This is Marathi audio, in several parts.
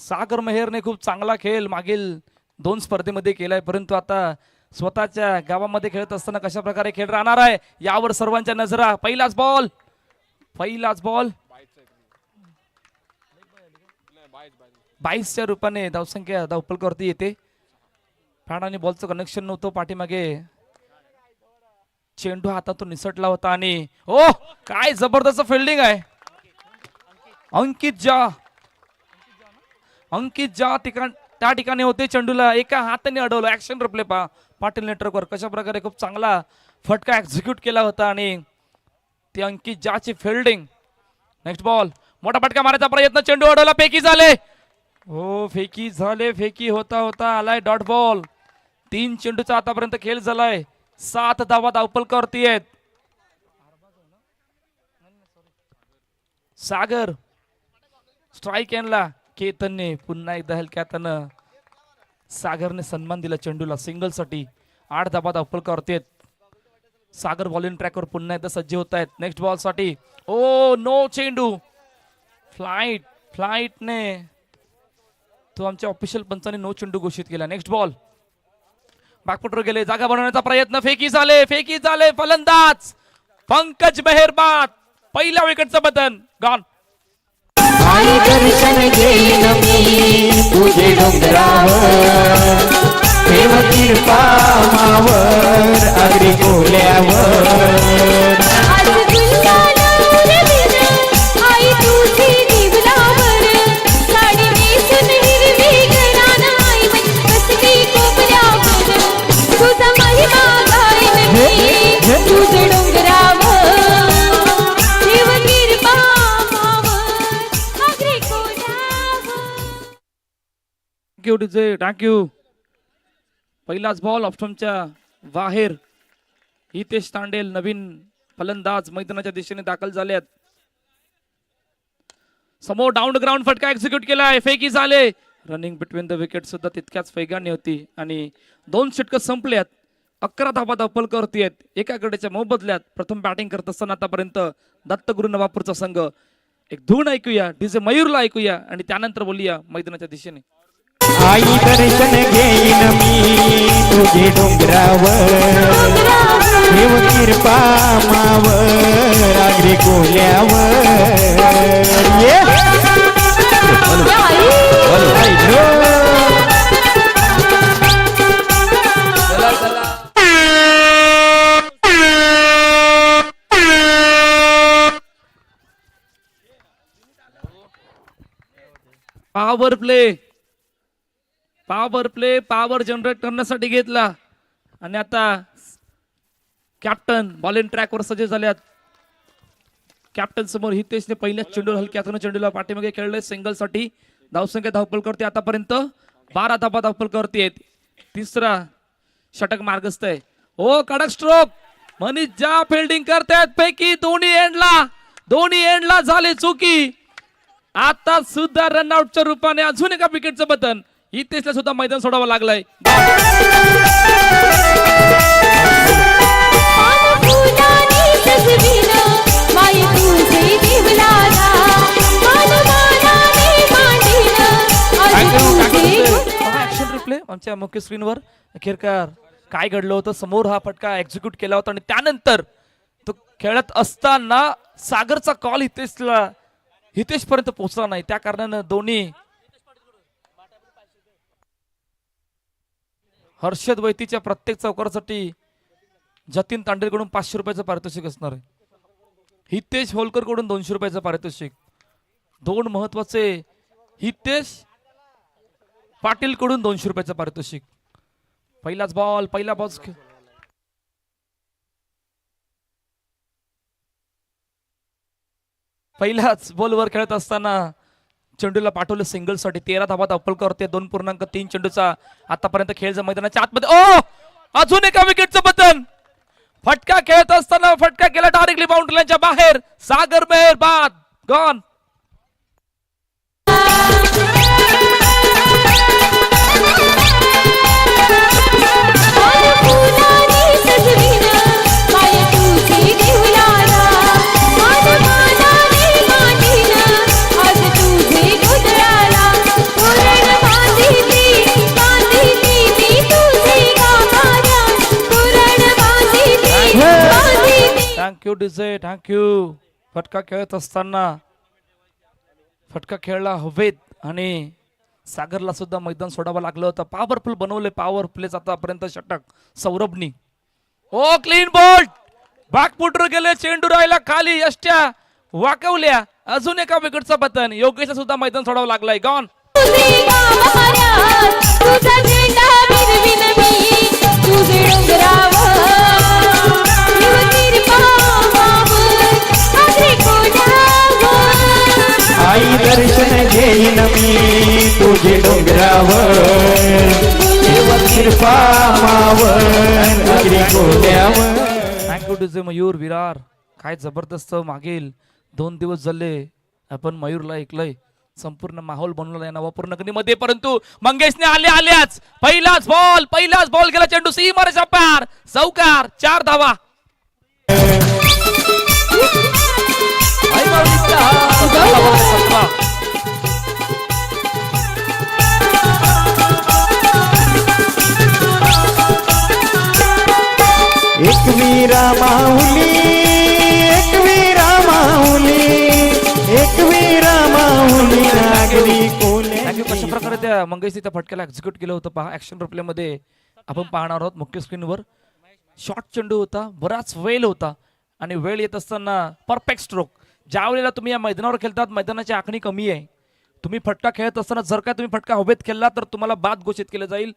सागर मेहरने खूप चांगला खेळ मागील 2 स्पर्धेमध्ये केलाय, परंतु आता स्वतःच्या गावामध्ये खेळत असताना कशा प्रकारे खेळ राहणार आहे यावर सर्वांच्या नजरा. पहिलाच बॉल 22च्या रूपाने धावसंख्या धावपलकावरती येते. फॅड आणि बॉलचं कनेक्शन नव्हतं पाठीमागे. चेंडू हातातून निसटला होता आणि ओ काय जबरदस्त फिल्डिंग आहे. अंकित ज्या त्या ठिकाणी होते, चेंडूला एका हाताने अडवलं. ऍक्शन रिप्ले पहा पाटील नेटवर्कवर कशा प्रकारे खूप चांगला फटका एक्झिक्यूट केला होता आणि ते अंकित ज्याची फिल्डिंग. नेक्स्ट बॉल मोठा फटका मारायचा प्रयत्न, चेंडू अडवला, फेकी झाले. हो फेकी होता आलाय डॉट बॉल. 3 चेंडूचा आतापर्यंत खेळ झालाय. 7 धावा धावपलकावरती आहेत. सागर स्ट्राईक यांना केतनने पुन्हा एकदा हलक्या हातानं सागरने सन्मान दिला चेंडूला. सिंगल साठी 8 धावा धावपलकावरती आहेत. सागर बॉलिंग ट्रॅकवर पुन्हा एकदा सज्ज होत आहेत. नेक्स्ट बॉल साठी ओ नो चेंडू फ्लाईटने तो आमच्या ऑफिशियल पंचाने नो चेंडू घोषित केला. नेक्स्ट बॉल बॅकफुटवर गेले, जागा बनवण्याचा प्रयत्न, फेकी झाले. फलंदाज पंकज मेहरबाद, पहिल्या विकेटचं बटन गॉन. आई दर्शन घेईन मी तुझे डोंगरावर, देव कृपा मावर अगदी कोल्यावर. आज गुंजाळलं रवीनं, आई तुझी दिवलावर, साडी नेसून हिरवी घरानं आई बसली कोपऱ्यावर. तुझा महिमा गाईन मी तुझे डोंगरावर, देव कृपा मावर अगदी कोल्यावर. थँक्यू. पहिलाच बॉल ऑप्शनच्या बाहेर. हितेश तांडेल नवीन फलंदाज मैदानाच्या दिशेने दाखल झालेत. समोर डाऊन ग्राउंड फटका एक्झिक्यूट केलाय, फेकी झाले. रनिंग बिटवीन द विकेट सुद्धा तितक्याच वेगाने होती आणि 2 षटकं संपल्यात. 11 धावा धावपलकावरती आहेत. एका गड्याच्या मोबदल्यात प्रथम बॅटिंग करत असताना आतापर्यंत दत्तगुरु नवापूरचा संघ. एक धून ऐकूया, डीजे मयूरला ऐकूया आणि त्यानंतर बोलूया मैदानाच्या दिशेने. आई दर्शन घेईन मी तुझे डोंगरावर, देव कृपा मावर अगदी कोल्यावर. पॉवर जनरेट करण्यासाठी घेतला आणि आता कॅप्टन बॉलिंग ट्रॅकवर सज्ज झाल्यात. कॅप्टन समोर हितेशने पहिल्याच चेंडूला हलक्या हाताने चेंडूला पाठीमागे खेळले. सिंगल साठी धावसंख्या धावपलकावरती आतापर्यंत 12 धावा धावपलकावरती आहेत. तिसरा षटक मार्गस्थ आहे. ओ कडक स्ट्रोक, मनीष ज्या फिल्डिंग करतायत पैकी दोन्ही एंडला झाली चुकी. आता सुद्धा रनआउटच्या रूपाने अजून एका विकेटचं बटन. हितेशला सुद्धा मैदान सोडावं लागलंय. ऍक्शन रिप्ले आमच्या मुख्य स्क्रीनवर. अखेरकार काय घडलं होतं, समोर हा फटका एक्झिक्यूट केला होता आणि त्यानंतर तो खेळत असताना सागरचा कॉल हितेश पर्यंत पोहोचला नाही. त्या कारणानं दोन्ही हर्षद वैतीच्या प्रत्येक चौकारासाठी जतीन तांडेलकडून 500 रुपयाचं पारितोषिक असणार आहे. हितेश होलकर कडून 200 रुपयाचं पारितोषिक. 2 महत्वाचे हितेश पाटील कडून 200 रुपयाचं पारितोषिक. पहिला पहिल्याच बॉलवर खेळत असताना चेंडूला पाठवलं सिंगल साठी. 13 धावा धावपलकावरती 2.3 चेंडूचा आतापर्यंत खेळ मैदानाच्या आतमध्ये. ओ अजून एका विकेटचं बटन. फटका खेळत असताना फटका केला डायरेक्टली बाउंड्री लाईनच्या बाहेर. सागर मेहरबाद गॉन. आज तुझे गुजराला थँक्यू डीजे, थँक्यू. फटका खेळत असताना फटका खेळला हवेत आणि सागरला सुद्धा मैदान सोडावं लागलं होतं. पॉवरफुल बनवले, पॉवर प्लेच आतापर्यंत षटक सौरभनी. ओ क्लीन बोल्ट, बॅकफुटवर गेले, चेंडू राहिला खाली, यष्ट्या वाकवल्या. अजून एका विकेटचा पतन. योगेशला सुद्धा मैदान सोडावं लागलंय. गॉन. तुझे महाराज तुझा झेंडा मिरवीन मी तुझे डोंगरावर युवतीर पावावर आग्रे कोल्ह्यावर आई दर्शन घेईन मी तुझे डोंगरावर देव कृपा मावर आगरी कोल्यावर. Thank you DJ Mayur Virar. काय जबरदस्त. मागील 2 दिवस झाले आपण मयूरला ऐकलंय. संपूर्ण माहोल बनवला आहे नवापूर नगरीमध्ये. परंतु मंगेशने आल्याच पहिलाच बॉल गेला. चेंडू सीमारेषा पार, चौकार, 4 धावा. एक वीरा माऊली, एक वीरा माऊली, एक वीरा माऊली आगरी कोल्या. कशा प्रकारे त्या मंगेशने त्या फटक्याला एक्झिक्यूट केलं होतं पहा. ऍक्शन रिप्ले मध्ये आपण पाहणार आहोत मुख्य स्क्रीनवर. शॉर्ट चेंडू होता, बराच वेळ होता आणि वेळ येत असताना परफेक्ट स्ट्रोक. ज्या वेळेला तुम्ही या मैदानावर खेळतात, मैदानाची आखणी कमी आहे. तुम्ही फटका खेळत असताना जर का तुम्ही फटका हवेत खेळला तर तुम्हाला बाद घोषित केलं जाईल,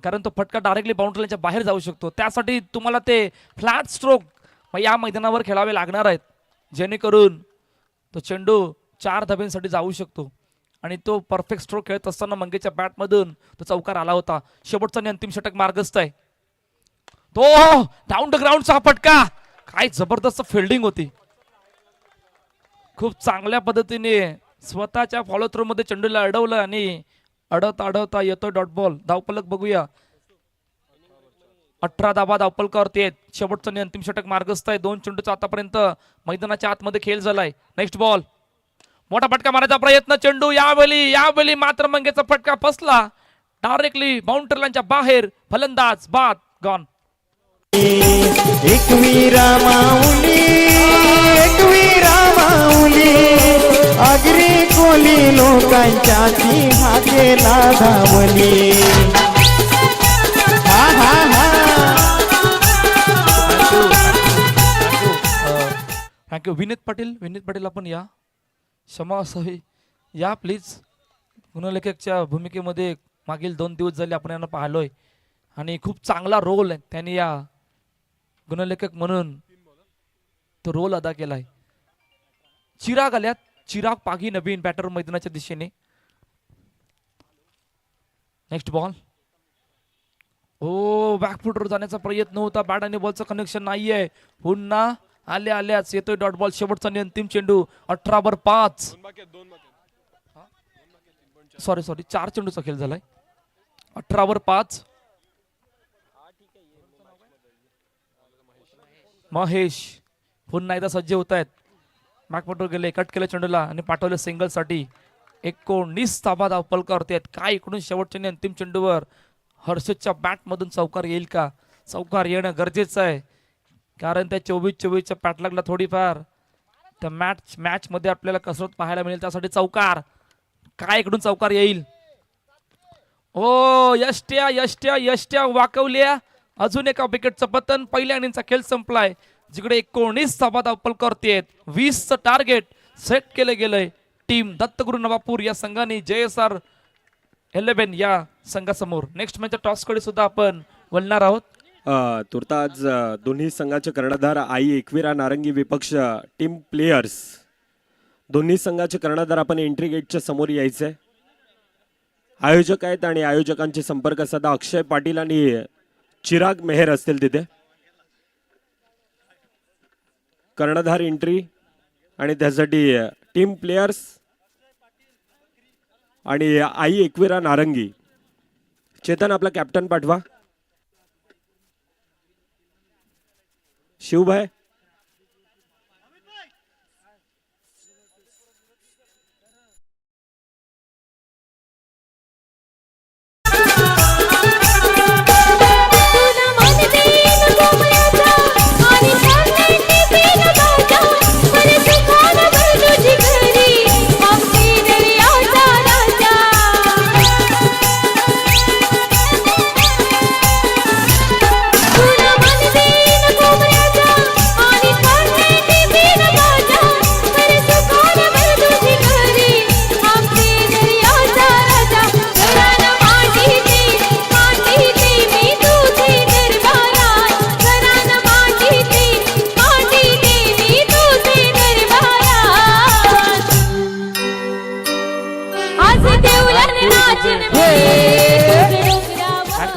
कारण तो फटका डायरेक्टली बाउंड्रीच्या बाहेर जाऊ शकतो. त्यासाठी तुम्हाला ते फ्लॅट स्ट्रोक या मैदानावर खेळावे लागणार आहेत, जेणेकरून तो चेंडू 4 धाब्यांसाठी जाऊ शकतो. आणि तो परफेक्ट स्ट्रोक खेळत असताना मंगेशच्या बॅटमधून तो चौकार आला होता. शेवटचा आणि अंतिम षटक मार्गस्थ आहे. तो डाऊन द ग्राउंडचा फटका, काय जबरदस्त फिल्डिंग होती. खूप चांगल्या पद्धतीने स्वतःच्या फॉलो थ्रो मध्ये चेंडूला अडवलं आणि अडवता येतो डॉट बॉल. धावफलक बघूया. 18 धावा धावफलकावरती आहेत. शेवटचं आणि अंतिम षटक मार्गस्थ आहे. 2 चेंडूचा आतापर्यंत मैदानाच्या आतमध्ये खेळ झालाय. नेक्स्ट बॉल, मोठा फटका मारायचा प्रयत्न. चेंडू यावेळी मात्र मंगेशचा फटका फसला डायरेक्टली बाउंड्री लाईनच्या बाहेर. फलंदाज बाद. गॉन. एक वीरा माऊली, एक वीरा माऊली आगरी कोली लोकांच्या हाकेला धावली. हा हा हा. थँक्यू. विनीत पाटील आपण या. क्षमा असावी, या प्लीज. गुणलेखकच्या भूमिकेमध्ये मागील 2 दिवस झाले आपण यांना पाहिलोय आणि खूप चांगला रोल आहे त्यांनी या गुणलेखक म्हणून तो रोल अदा केलाय. चिराग आल्यात. चिराग पागी नवीन बॅटर मैदानाच्या दिशेने. Next ball. ओ बॅकफुटवर जाण्याचा प्रयत्न होता. बॅट आणि बॉलचं कनेक्शन नाहीये. पुन्हा आल्याच येतोय डॉट बॉल. शेवटचा आणि अंतिम चेंडू. 18/5. सॉरी 4 चेंडूचा खेळ झालाय. 18/5. महेश पुन्हा एकदा सज्ज होत आहेत. बॅकफुटवर गेले, कट केलं चेंडूला आणि पाठवले सिंगल साठी. 19 धावा धावफलकावरती आहेत. काय इकडून शेवटच्या आणि अंतिम चेंडूवर हर्षदच्या बॅट मधून चौकार येईल का? चौकार येणं गरजेचं आहे, कारण त्या 24-24च्या पॅटलॅगला थोडीफार त्या मॅच मध्ये आपल्याला कसरत पाहायला मिळेल. त्यासाठी चौकार. काय इकडून चौकार येईल? ओ यष्ट्या वाकवल्या. अजून एका विकेटचं पतन. पहिल्या इनिंगचा खेळ संपलाय, जिकडे 19 धावा धावफलकावरती आहेत. 20चं टार्गेट सेट केलं गेलंय टीम दत्तगुरु नवापूर या संघाने JSR 11 या संघासमोर. नेक्स्ट मॅचच्या टॉसकडे सुद्धा आपण वळणार आहोत. तुर्तास दोन्ही संघाचे कर्णधार आई एकविरा नारंगी विपक्ष टीम प्लेयर्स, दोन्ही संघाचे कर्णधार आपण एंट्री गेटच्या समोर यायचंय. आयोजक आहेत आणि आयोजकांचे संपर्क सदा अक्षय पाटील आणि चिराग मेहर असतील तिथे. कर्णधार एंट्री आणि त्यासाठी टीम प्लेयर्स आणि आई एकविरा नारंगी. चेतन आपला कॅप्टन पाठवा. शिवभाई तुला मन देईन कोंबड्याचा आणि सांगेन टिफिन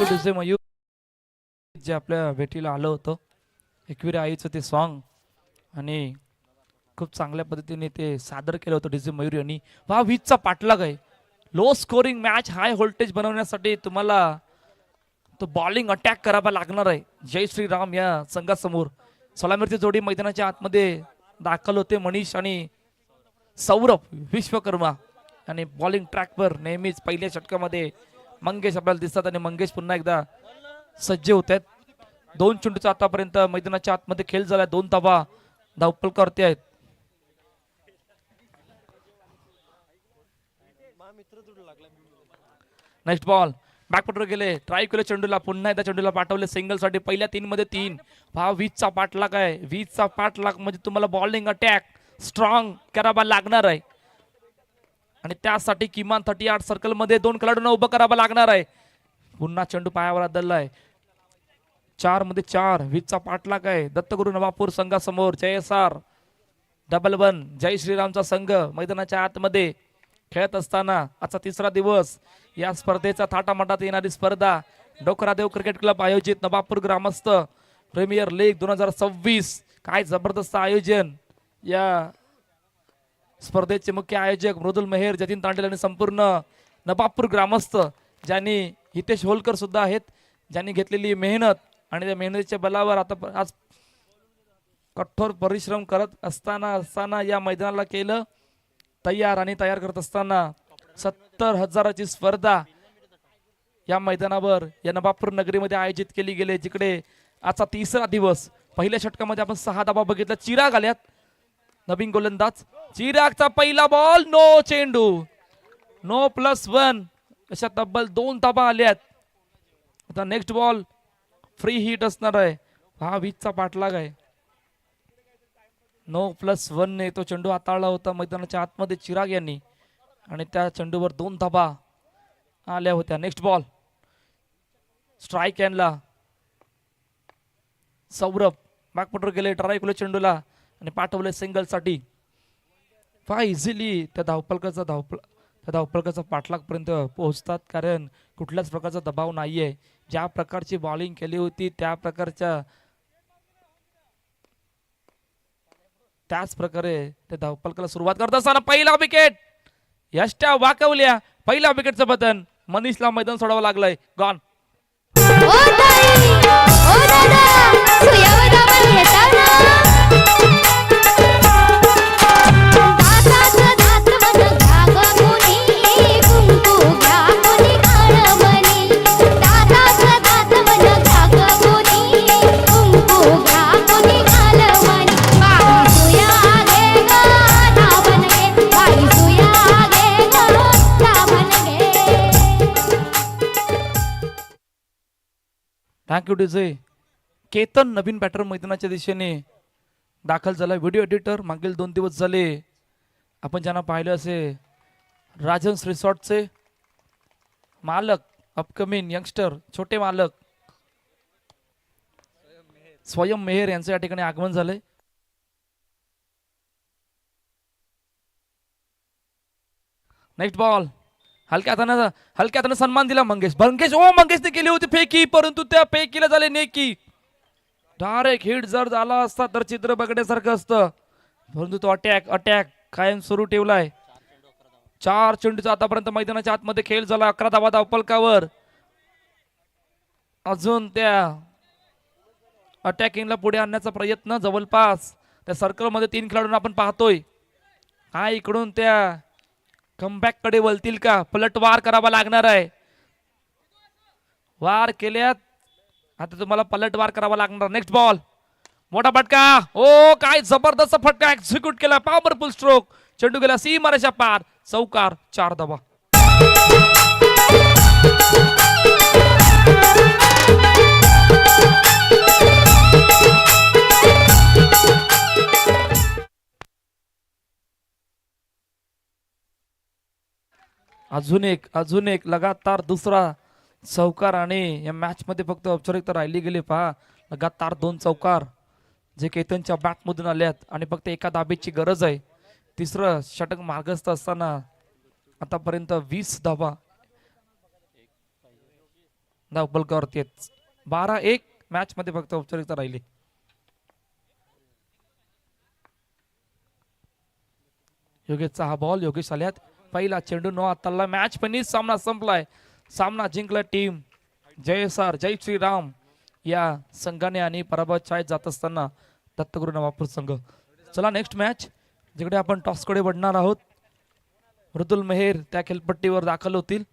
थँक्यू डीजे मयूर जे आपल्या भेटीला आलं होतं एकविरा आईचं ते सॉन्ग आणि खूप चांगल्या पद्धतीने ते सादर केलं होतं डीजे मयूर यांनी. वा 20चा पाठलाग आहे. Low scoring match high voltage बनवण्यासाठी तुम्हाला तो बॉलिंग अटॅक करावा लागणार आहे. जय श्रीराम या संघासमोर सोलामीरची जोडी मैदानाच्या आतमध्ये दाखल होते. मनीष आणि सौरभ विश्वकर्मा आणि बॉलिंग ट्रॅकवर नेहमीच पहिल्या षटकामध्ये मंगेश आपल्याला दिसतात आणि मंगेश पुन्हा एकदा सज्ज होत आहेत. 2 चेंडूचा आतापर्यंत मैदानाच्या आतमध्ये खेळ झाला. 2 धावा धावपल करते आहेत. नेक्स्ट बॉल बॅकफुटवर गेले. ट्राय केलं चेंडूला. पुन्हा एकदा चेंडूला पाठवले सिंगल साठी. पहिल्या 3 मध्ये 3. 20चा पाठलाग आहे. 20चा पाठलाग म्हणजे तुम्हाला बॉलिंग अटॅक स्ट्रॉंग करावा लागणार आहे आणि त्यासाठी किमान 38 सर्कल मध्ये 2 खेळाडूंना उभं करावं लागणार आहे. पुन्हा चेंडू पायावर आदळलाय. 4 मध्ये 4. 20चा पाठलाग आहे. दत्तगुरु नवापूर संघासमोर JSR 11 जय श्रीरामचा संघ मैदानाच्या आतमध्ये खेळत असताना आजचा 3रा दिवस या स्पर्धेचा थाटामाटात येणारी स्पर्धा डोकरादेव क्रिकेट क्लब आयोजित नवापूर ग्रामस्थ प्रीमियर लीग 2026. काय जबरदस्त आयोजन. या स्पर्धेचे मुख्य आयोजक मृदुल मेहर, जतीन तांडेल आणि संपूर्ण नवापूर ग्रामस्थ ज्यांनी हितेश होलकर सुद्धा आहेत ज्यांनी घेतलेली मेहनत आणि त्या मेहनतीच्या बलावर आता आज कठोर परिश्रम करत असताना या मैदानाला केलं तयार आणि तयार करत असताना 70,000ची स्पर्धा या मैदानावर या नवापूर नगरीमध्ये आयोजित केली गेली. जिकडे आजचा 3रा दिवस पहिल्या षटकामध्ये आपण 6 धावा बघितल्या. चिराग आल्यात नवीन गोलंदाज. चिरागचा पहिला बॉल नो चेंडू. नो +1 अशा तब्बल 2 धावा आल्यात. आता नेक्स्ट बॉल फ्री हिट असणार आहे. 20चा पाठलाग आहे. नो +1 ने तो चेंडू हाताळला होता मैदानाच्या आतमध्ये चिराग यांनी आणि त्या चेंडूवर 2 धावा आल्या होत्या. नेक्स्ट बॉल स्ट्राईक एंडला सौरभ बॅकफुटवर गेले. ट्राय केलं चेंडूला आणि पाठवले सिंगल साठी. इझिली त्या धावपळकाचा पाठलाग पर्यंत पोहोचतात कारण कुठल्याच प्रकारचा दबाव नाहीये. ज्या प्रकारची बॉलिंग केली होती त्याच प्रकारे ते धावपलकाला सुरुवात करत असताना पहिला विकेट यष्ट्या वाकवल्या. पहिल्या विकेटचं बटन मनीषला मैदान सोडावं लागलंय. गॉन. ओ ताई ओ दादा सुयावर दाबा येताना दाताचं दात मन घ्यावं कोणी कुंकू घ्या कोणी काळमणी. दाताचं दात मन घ्यावं कोणी कुंकू घ्या कोणी काळमणी. बाई सुया गे ग दाबन गे. बाई सुया गे ग दाबन गे. Thank you DJ. केतन नवीन बॅटर मैदानाच्या दिशेने दाखल झाला. व्हिडिओ एडिटर मागील 2 दिवस झाले आपण ज्यांना पाहिलं असे राजन्स रिसॉर्टचे मालक अपकमिंग यंगस्टर छोटे मालक स्वयं मेहर यांचं या ठिकाणी आगमन झालंय. नेक्स्ट बॉल हलक्या हाताने सन्मान दिला मंगेशने केली होती फेकी परंतु त्या फेकीला झाले नेकी. डायरेक्ट हिट जर झाला असता तर चित्र बघण्यासारखं असतं परंतु तो अटॅक कायम सुरू ठेवलाय. 4 चेंडूचा आतापर्यंत मैदानाच्या आतमध्ये खेळ झाला. 11 धावा धावपलकावर. अजून त्या अटॅकिंगला पुढे आणण्याचा प्रयत्न जवळपास त्या सर्कलमध्ये 3 खेळाडूंना आपण पाहतोय. हा इकडून त्या कमबॅक कडे वळतील का. पलटवार करावा लागणार आहे. वार केल्यात आता तुम्हाला पलटवार करावा लागणार. नेक्स्ट बॉल मोठा फटका. ओ काय जबरदस्त फटका एक्झिक्यूट केला. Powerful stroke. चेंडू गेला सीमारेषा पार. चौकार. 4 धावा. अजून एक लगातार दुसरा चौकार आणि या मॅच मध्ये फक्त औपचारिकता राहिली गेली. पहा लगातार 2 चौकार जे केतनच्या बॅट मधून आल्यात आणि फक्त एका धाबेची गरज आहे. 3रं षटक मार्गस्थ असताना आतापर्यंत 20 धावा धावफलकावरती आहेत. 12-1 मॅच मध्ये फक्त औपचारिकता राहिली. योगेशचा हा बॉल, योगेश आल्यात, पहिला चेंडू नो हाताळला, मॅच पण सामना संपलाय. सामना जिंकला टीम जय सर जय श्रीराम या संघाने आणि पराभव छायेत जात असताना दत्तगुरु नवापूर संघ. चला नेक्स्ट मॅच जिकडे आपण टॉस कडे वळणार आहोत. मृदुल मेहेर त्या खेळपट्टीवर दाखल होतील.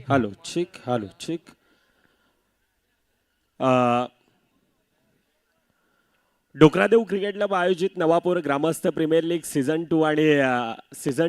हॅलो चिक हॅलो चिक. डोकरादेव क्रिकेट क्लब आयोजित नवापूर ग्रामस्थ प्रीमियर लीग सीझन 2 आणि सीझन